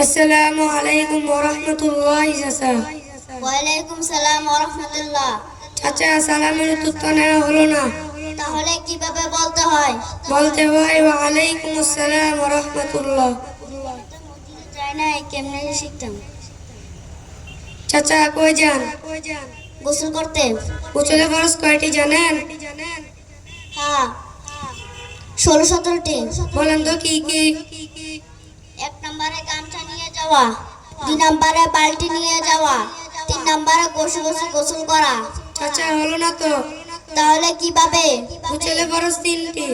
আসসালামু আলাইকুম ওয়া রাহমাতুল্লাহি চাচা। ওয়ালাইকুম সালাম ওয়া রাহমাতুল্লাহ। চাচা সালামের উত্তর তো নেওয়া হলো না। তাহলে কিভাবে বলতে হয়? বলতে হয় ওয়া আলাইকুম আসসালাম ওয়া রাহমাতুল্লাহ। যাই না, কেমনে শিখতাম? চাচা কই যান? গোসল করতে। গোসলে ফরজ কয়টি জানেন? হ্যাঁ, 16-17টি। বলেন তো কি কি? 1 নম্বরে গামছা নিয়ে যাওয়া, 2 নম্বরে বালতি নিয়ে যাওয়া, 3 নম্বরে গোসল করা। চাচা হলো না তো। তাহলে কিভাবে? গোসলে ফরজ 3টি।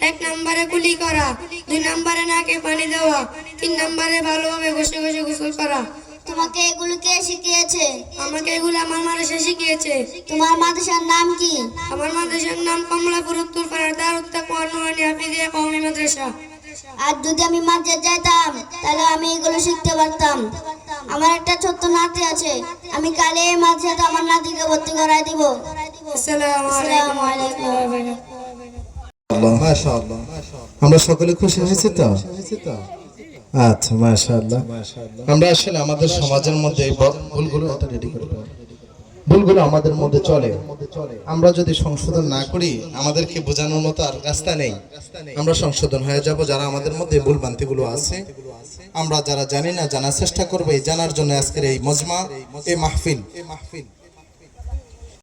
1 নম্বরে কুলি করা, 2 নম্বরে নাকে পানি দেওয়া, 3 নম্বরে ভালোভাবে ঘষে ঘষে গোসল করা। তোমাকে এগুলো কে শিখিয়েছে? আমাকে এগুলো আমার মাদ্রাসা শিখিয়েছে। তোমার মাদ্রাসার নাম কি? আমার মাদ্রাসার নাম কমলাপুর উত্তরপাড়া দারুত তাকওয়া নুরানি হাফিজিয়া কওমি মাদ্রাসা। আর যদি আমি মাদ্রাসা যেতাম তাহলে আমি এগুলো শিখতে পারতাম। আমার একটা ছোট্ট নাতি আছে, আমি কালে এই মাদ্রাসাতে আমার নাতিকে ভর্তি করাই দিব। আসসালামু আসসালামু আলাইকুম ওয়া আলাইকুম। রাহমাতুল্লাহ। মাশাআল্লাহ, আমরা সকলে খুশি হয়েছি তো? আচ্ছা, মাশাআল্লাহ। আমরা আসলে আমাদের সমাজের মধ্যে এই ভুলগুলো ভুলগুলো আমাদের মধ্যে চলে। আমরা যদি সংশোধন না করি, আমাদেরকে বোঝানোর মতো আর রাস্তা নেই। আমরা সংশোধন হয়ে যাব। যারা আমাদের মধ্যে ভুল ভ্রান্তিগুলো আছে, আমরা যারা জানি না জানার চেষ্টা করবো। এই জানার জন্য আজকের এই মজমা, এই মাহফিল।